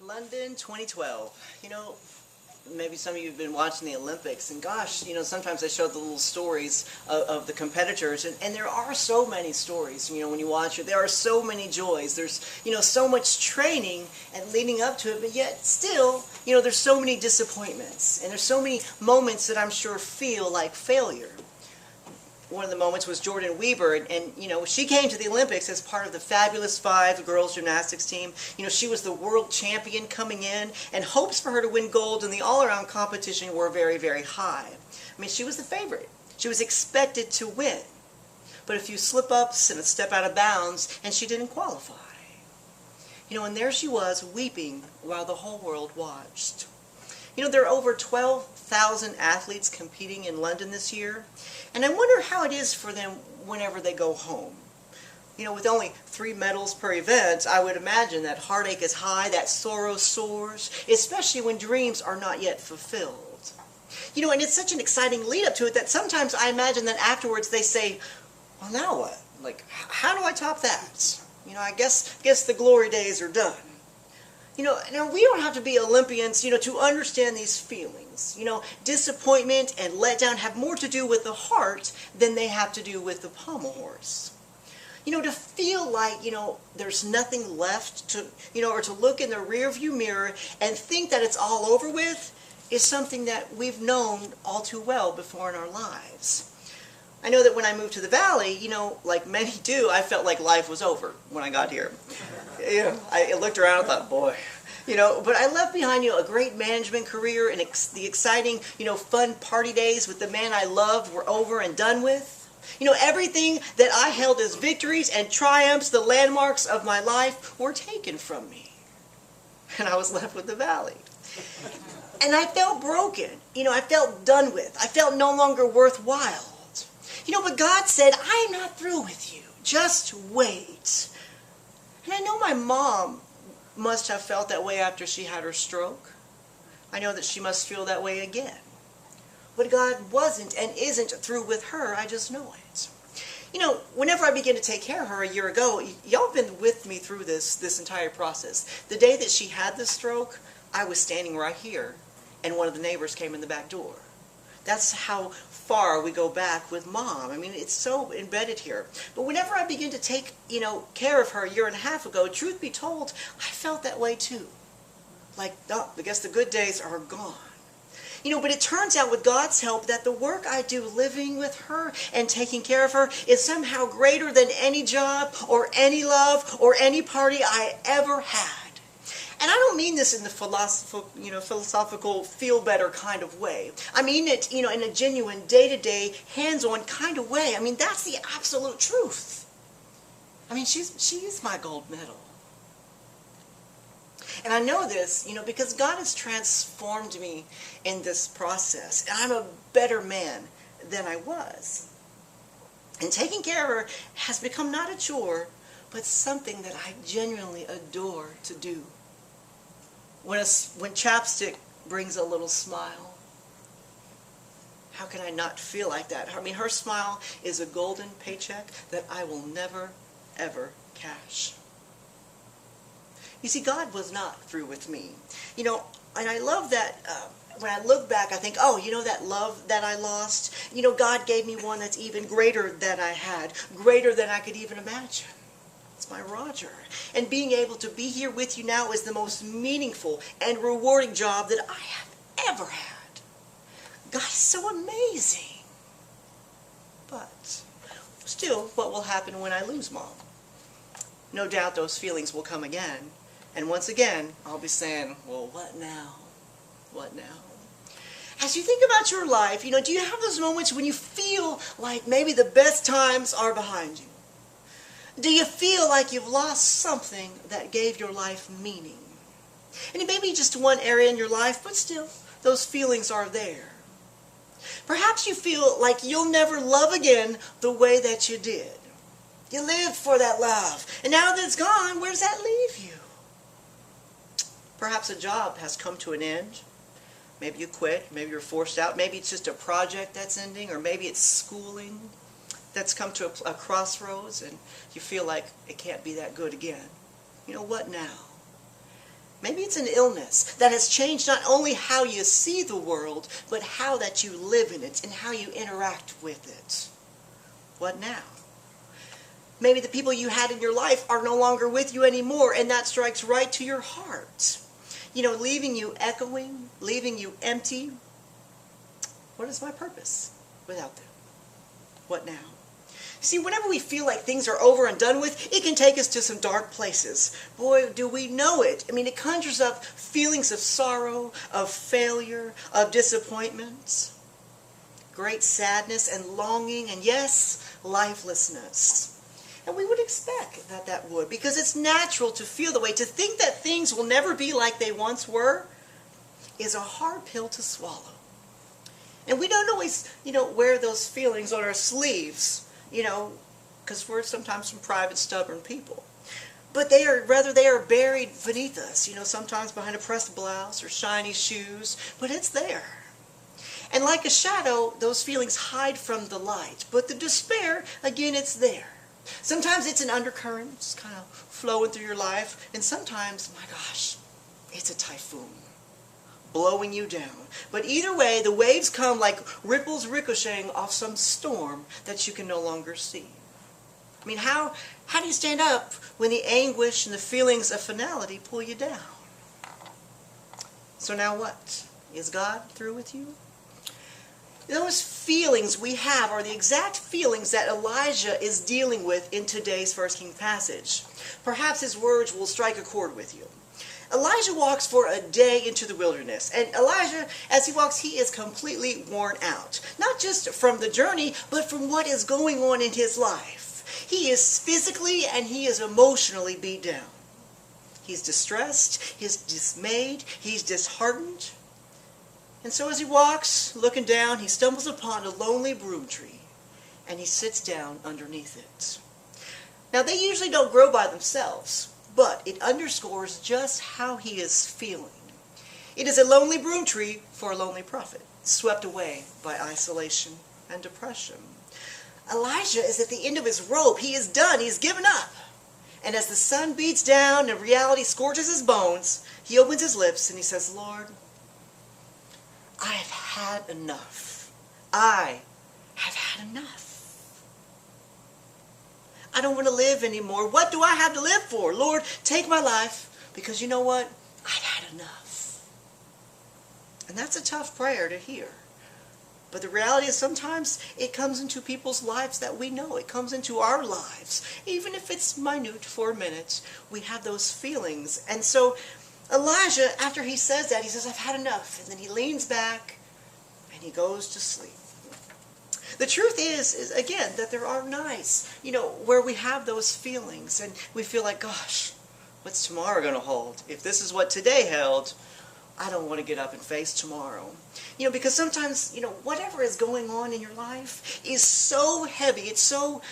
London 2012. Maybe some of you have been watching the Olympics, and gosh, sometimes I show the little stories of the competitors, and there are so many stories, when you watch it. There are so many joys. There's, so much training and leading up to it, but yet still, there's so many disappointments, and there's so many moments that I'm sure feel like failure. One of the moments was Jordan Weber, and she came to the Olympics as part of the Fabulous Five girls gymnastics team. She was the world champion coming in, and hopes for her to win gold in the all-around competition were very, very high. She was the favorite. She was expected to win. But a few slip-ups and a step out of bounds, and she didn't qualify. And there she was, weeping while the whole world watched. There are over 12,000 athletes competing in London this year, and I wonder how it is for them whenever they go home. With only 3 medals per event, I would imagine that heartache is high, that sorrow soars, especially when dreams are not yet fulfilled. And it's such an exciting lead up to it that sometimes I imagine that afterwards they say, well, now what? How do I top that? I guess the glory days are done. Now we don't have to be Olympians, to understand these feelings. Disappointment and letdown have more to do with the heart than they have to do with the pommel horse. To feel like, there's nothing left to, or to look in the rearview mirror and think that it's all over with is something that we've known all too well before in our lives. I know that when I moved to the Valley, like many do, I felt like life was over when I got here. I looked around and thought, boy, but I left behind, a great management career, and the exciting, fun party days with the man I loved were over and done with. Everything that I held as victories and triumphs, the landmarks of my life, were taken from me. And I was left with the Valley. And I felt broken. I felt done with. I felt no longer worthwhile. But God said, I am not through with you. Just wait. And I know my mom must have felt that way after she had her stroke. I know that she must feel that way again. But God wasn't and isn't through with her. I just know it. Whenever I began to take care of her a year ago, y'all have been with me through this entire process. The day that she had the stroke, I was standing right here, and one of the neighbors came in the back door. That's how far we go back with Mom. It's so embedded here. But whenever I begin to take, care of her a year and a half ago, truth be told, I felt that way too. I guess the good days are gone. But it turns out with God's help that the work I do living with her and taking care of her is somehow greater than any job or any love or any party I ever had. And I don't mean this in the philosophical, feel-better kind of way. I mean it, in a genuine, day-to-day, hands-on kind of way. That's the absolute truth. She's my gold medal. And I know this, because God has transformed me in this process. And I'm a better man than I was. And taking care of her has become not a chore, but something that I genuinely adore to do. When chapstick brings a little smile, how can I not feel like that? Her smile is a golden paycheck that I will never, ever cash. You see, God was not through with me. And I love that when I look back, I think, that love that I lost, God gave me one that's even greater than I had, greater than I could even imagine. It's my Roger. And being able to be here with you now is the most meaningful and rewarding job that I have ever had. God is so amazing. But still, what will happen when I lose Mom? No doubt those feelings will come again. And once again, I'll be saying, well, what now? What now? As you think about your life, do you have those moments when you feel like maybe the best times are behind you? Do you feel like you've lost something that gave your life meaning? And it may be just one area in your life, but still, those feelings are there. Perhaps you feel like you'll never love again the way that you did. You lived for that love, and now that it's gone, where does that leave you? Perhaps a job has come to an end. Maybe you quit, maybe you're forced out, maybe it's just a project that's ending, or maybe it's schooling that's come to a crossroads and you feel like it can't be that good again. What now? Maybe it's an illness that has changed not only how you see the world, but how that you live in it and how you interact with it. What now? Maybe the people you had in your life are no longer with you anymore, and that strikes right to your heart. Leaving you echoing, leaving you empty. What is my purpose without them? What now? See, whenever we feel like things are over and done with, it can take us to some dark places. Boy, do we know it. It conjures up feelings of sorrow, of failure, of disappointment, great sadness and longing, and yes, lifelessness. And we would expect that would, because it's natural to feel the way. To think that things will never be like they once were is a hard pill to swallow. And we don't always, wear those feelings on our sleeves, because we're sometimes some private, stubborn people. But they are buried beneath us, sometimes behind a pressed blouse or shiny shoes, but it's there. And like a shadow, those feelings hide from the light. But the despair, again, it's there. Sometimes it's an undercurrent, just kind of flowing through your life, and sometimes, my gosh, it's a typhoon blowing you down. But either way, the waves come like ripples ricocheting off some storm that you can no longer see. How do you stand up when the anguish and the feelings of finality pull you down? So now what? Is God through with you? Those feelings we have are the exact feelings that Elijah is dealing with in today's 1 King passage. Perhaps his words will strike a chord with you. Elijah walks for a day into the wilderness, and Elijah, as he walks, he is completely worn out. Not just from the journey, but from what is going on in his life. He is physically and he is emotionally beat down. He's distressed, he's dismayed, he's disheartened. And so as he walks, looking down, he stumbles upon a lonely broom tree, and he sits down underneath it. Now, they usually don't grow by themselves, but it underscores just how he is feeling. It is a lonely broom tree for a lonely prophet, swept away by isolation and depression. Elijah is at the end of his rope. He is done. He's given up. And as the sun beats down and reality scorches his bones, he opens his lips and he says, Lord, I have had enough. I have had enough. I don't want to live anymore. What do I have to live for? Lord, take my life, because you know what? I've had enough. And that's a tough prayer to hear. But the reality is sometimes it comes into people's lives that we know. It comes into our lives. Even if it's minute for a minute, we have those feelings. And so Elijah, after he says that, he says, I've had enough. And then he leans back and he goes to sleep. The truth is again, that there are nights, where we have those feelings and we feel like, gosh, what's tomorrow going to hold? If this is what today held, I don't want to get up and face tomorrow. Because sometimes, whatever is going on in your life is so heavy, it's so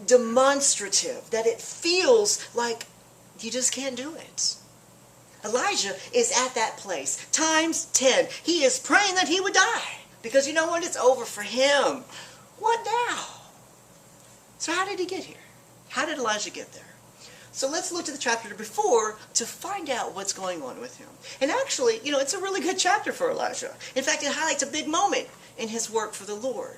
demonstrative that it feels like you just can't do it. Elijah is at that place, times 10. He is praying that he would die, because you know what? It's over for him. What now? So how did he get here? How did Elijah get there? So let's look to the chapter before to find out what's going on with him. And actually, it's a really good chapter for Elijah. In fact, it highlights a big moment in his work for the Lord.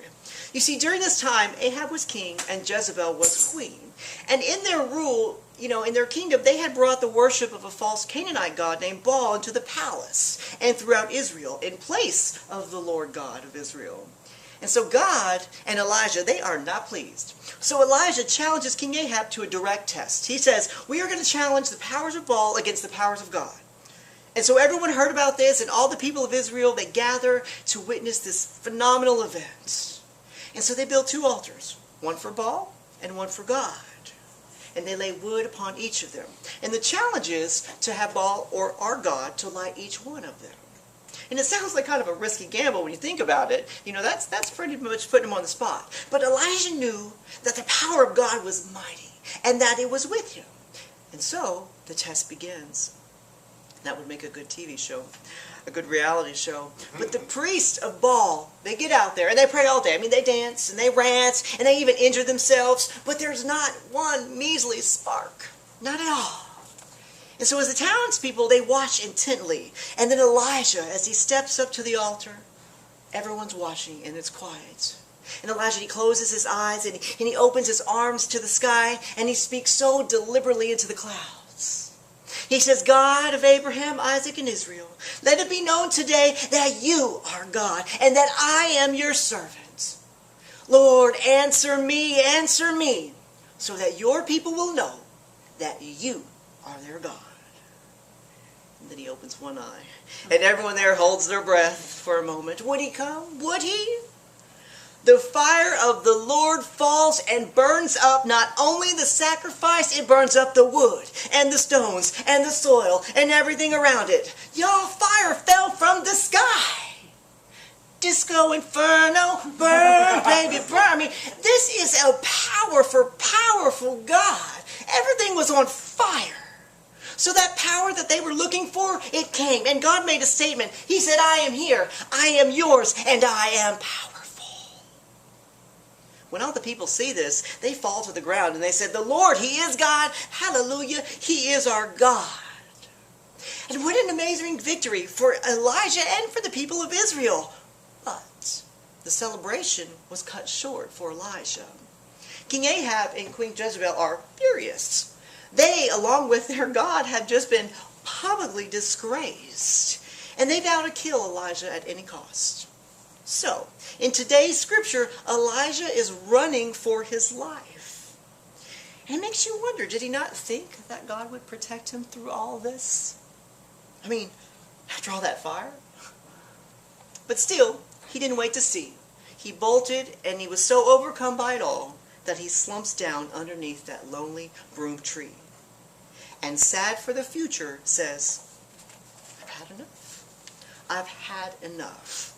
You see, during this time, Ahab was king and Jezebel was queen. And in their rule, in their kingdom, they had brought the worship of a false Canaanite god named Baal into the palace and throughout Israel in place of the Lord God of Israel. And so God and Elijah, they are not pleased. So Elijah challenges King Ahab to a direct test. He says, we are going to challenge the powers of Baal against the powers of God. And so everyone heard about this, and all the people of Israel, they gather to witness this phenomenal event. And so they built 2 altars, one for Baal and one for God. And they lay wood upon each of them. And the challenge is to have Baal or our God to light each one of them. And it sounds like kind of a risky gamble when you think about it. That's pretty much putting him on the spot. But Elijah knew that the power of God was mighty and that it was with him. And so the test begins. That would make a good TV show, a good reality show. But the priests of Baal, they get out there and they pray all day. They dance and they rant and they even injure themselves. But there's not one measly spark. Not at all. And so as the townspeople, they watch intently. And then Elijah, as he steps up to the altar, everyone's watching and it's quiet. And Elijah, he closes his eyes and he opens his arms to the sky and he speaks so deliberately into the clouds. He says, God of Abraham, Isaac, and Israel, let it be known today that you are God and that I am your servant. Lord, answer me, so that your people will know that you are their God. And then he opens one eye. And everyone there holds their breath for a moment. Would he come? Would he? The fire of the Lord falls and burns up not only the sacrifice, it burns up the wood and the stones and the soil and everything around it. Y'all, fire fell from the sky. Disco Inferno, burn, baby, burn. I mean, this is a powerful God. Everything was on fire. So that power that they were looking for, it came. And God made a statement. He said, I am here, I am yours, and I am powerful. When all the people see this, they fall to the ground and they said, the Lord, He is God. Hallelujah, He is our God. And what an amazing victory for Elijah and for the people of Israel. But the celebration was cut short for Elijah. King Ahab and Queen Jezebel are furious. They, along with their God, have just been publicly disgraced. And they vow to kill Elijah at any cost. So, in today's scripture, Elijah is running for his life. And it makes you wonder, did he not think that God would protect him through all this? I mean, after all that fire? But still, he didn't wait to see. He bolted, and he was so overcome by it all that he slumps down underneath that lonely broom tree. And sad for the future, says, I've had enough. I've had enough.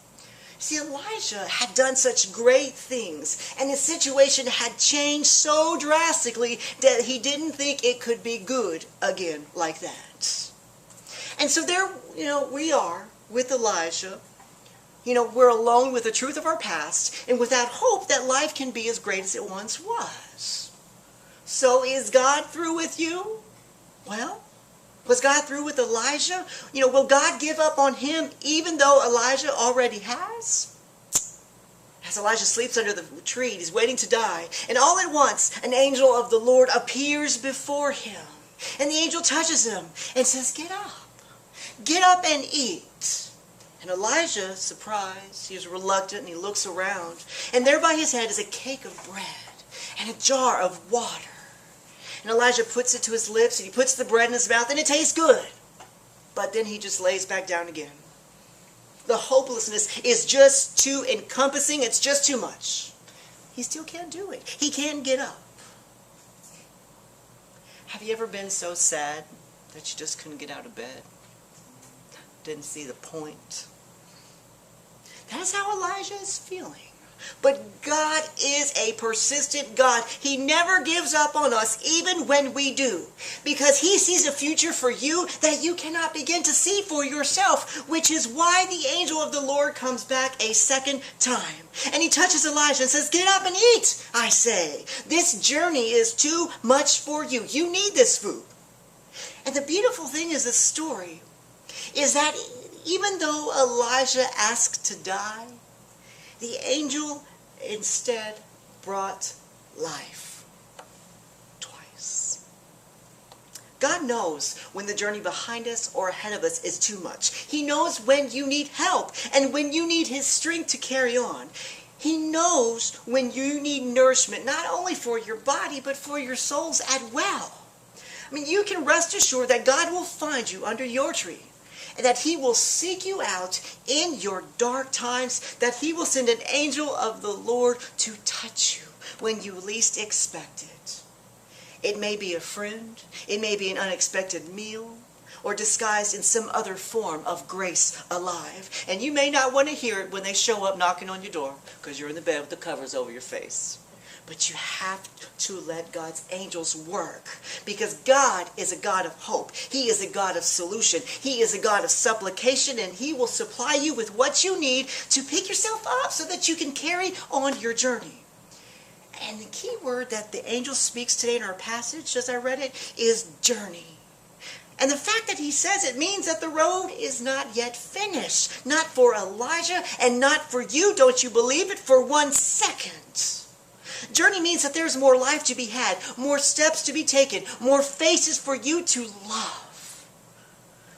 See, Elijah had done such great things, and his situation had changed so drastically that he didn't think it could be good again like that. And so there, we are with Elijah. We're alone with the truth of our past and without hope that life can be as great as it once was. So is God through with you? Well, was God through with Elijah? Will God give up on him even though Elijah already has? As Elijah sleeps under the tree, he's waiting to die. And all at once, an angel of the Lord appears before him. And the angel touches him and says, get up. Get up and eat. And Elijah, surprised, he is reluctant and he looks around. And there by his head is a cake of bread and a jar of water. And Elijah puts it to his lips and he puts the bread in his mouth and it tastes good. But then he just lays back down again. The hopelessness is just too encompassing. It's just too much. He still can't do it. He can't get up. Have you ever been so sad that you just couldn't get out of bed? Didn't see the point? That's how Elijah is feeling. But God is a persistent God. He never gives up on us, even when we do. Because He sees a future for you that you cannot begin to see for yourself. Which is why the angel of the Lord comes back a second time. And he touches Elijah and says, get up and eat, I say. This journey is too much for you. You need this food. And the beautiful thing is this story is that even though Elijah asked to die, the angel instead brought life twice. God knows when the journey behind us or ahead of us is too much. He knows when you need help and when you need His strength to carry on. He knows when you need nourishment, not only for your body, but for your souls as well. I mean, you can rest assured that God will find you under your tree. And that He will seek you out in your dark times, that He will send an angel of the Lord to touch you when you least expect it. It may be a friend, it may be an unexpected meal, or disguised in some other form of grace alive. And you may not want to hear it when they show up knocking on your door, because you're in the bed with the covers over your face. But you have to let God's angels work. Because God is a God of hope. He is a God of solution. He is a God of supplication. And He will supply you with what you need to pick yourself up so that you can carry on your journey. And the key word that the angel speaks today in our passage, as I read it, is journey. And the fact that he says it means that the road is not yet finished. Not for Elijah and not for you, don't you believe it, for 1 second. Journey means that there's more life to be had, more steps to be taken, more faces for you to love.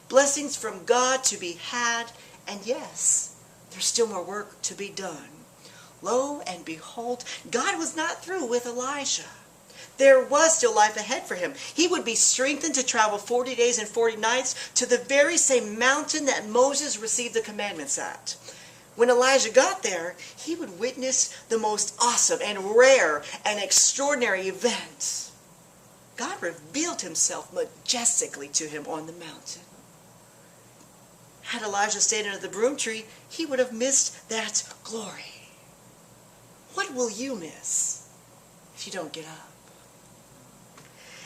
Blessings from God to be had, and yes, there's still more work to be done. Lo and behold, God was not through with Elijah. There was still life ahead for him. He would be strengthened to travel 40 days and 40 nights to the very same mountain that Moses received the commandments at. When Elijah got there, he would witness the most awesome and rare and extraordinary event. God revealed himself majestically to him on the mountain. Had Elijah stayed under the broom tree, he would have missed that glory. What will you miss if you don't get up?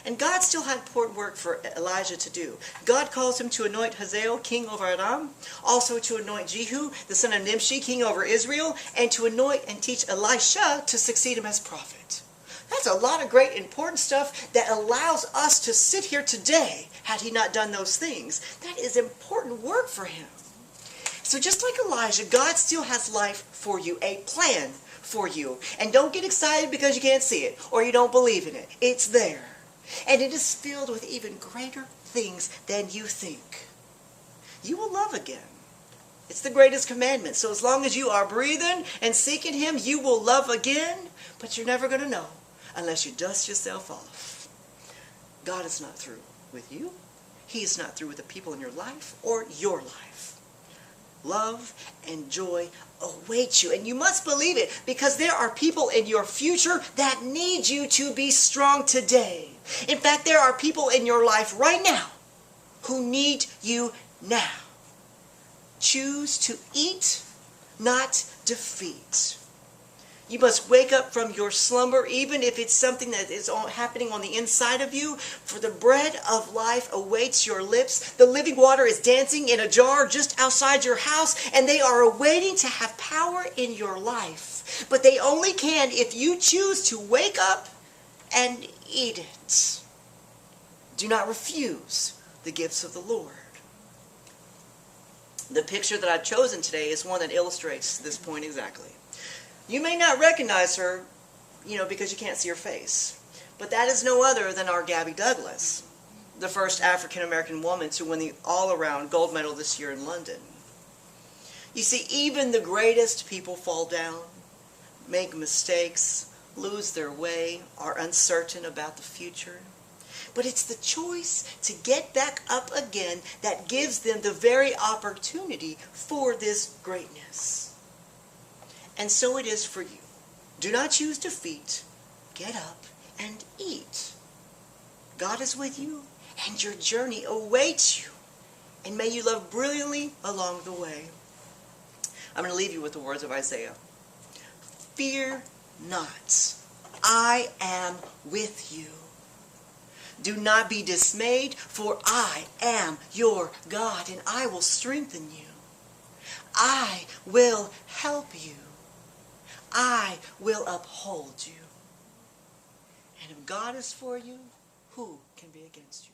And God still had important work for Elijah to do. God calls him to anoint Hazael, king over Aram, also to anoint Jehu, the son of Nimshi, king over Israel, and to anoint and teach Elisha to succeed him as prophet. That's a lot of great important stuff that allows us to sit here today, had he not done those things. That is important work for him. So just like Elijah, God still has life for you, a plan for you. And don't get excited because you can't see it or you don't believe in it. It's there. And it is filled with even greater things than you think. You will love again. It's the greatest commandment. So as long as you are breathing and seeking him, you will love again. But you're never going to know unless you dust yourself off. God is not through with you. He is not through with the people in your life or your life. Love and joy await you. And you must believe it, because there are people in your future that need you to be strong today. In fact, there are people in your life right now who need you now. Choose to eat, not defeat. You must wake up from your slumber, even if it's something that is happening on the inside of you, for the bread of life awaits your lips. The living water is dancing in a jar just outside your house, and they are awaiting to have power in your life. But they only can if you choose to wake up and eat it. Do not refuse the gifts of the Lord. The picture that I've chosen today is one that illustrates this point exactly. You may not recognize her, because you can't see her face. But that is no other than our Gabby Douglas, the first African-American woman to win the all-around gold medal this year in London. You see, even the greatest people fall down, make mistakes, lose their way, are uncertain about the future. But it's the choice to get back up again that gives them the very opportunity for this greatness. And so it is for you. Do not choose defeat. Get up and eat. God is with you, and your journey awaits you. And may you love brilliantly along the way. I'm going to leave you with the words of Isaiah. Fear not. I am with you. Do not be dismayed, for I am your God, and I will strengthen you. I will help you. I will uphold you. And if God is for you, who can be against you?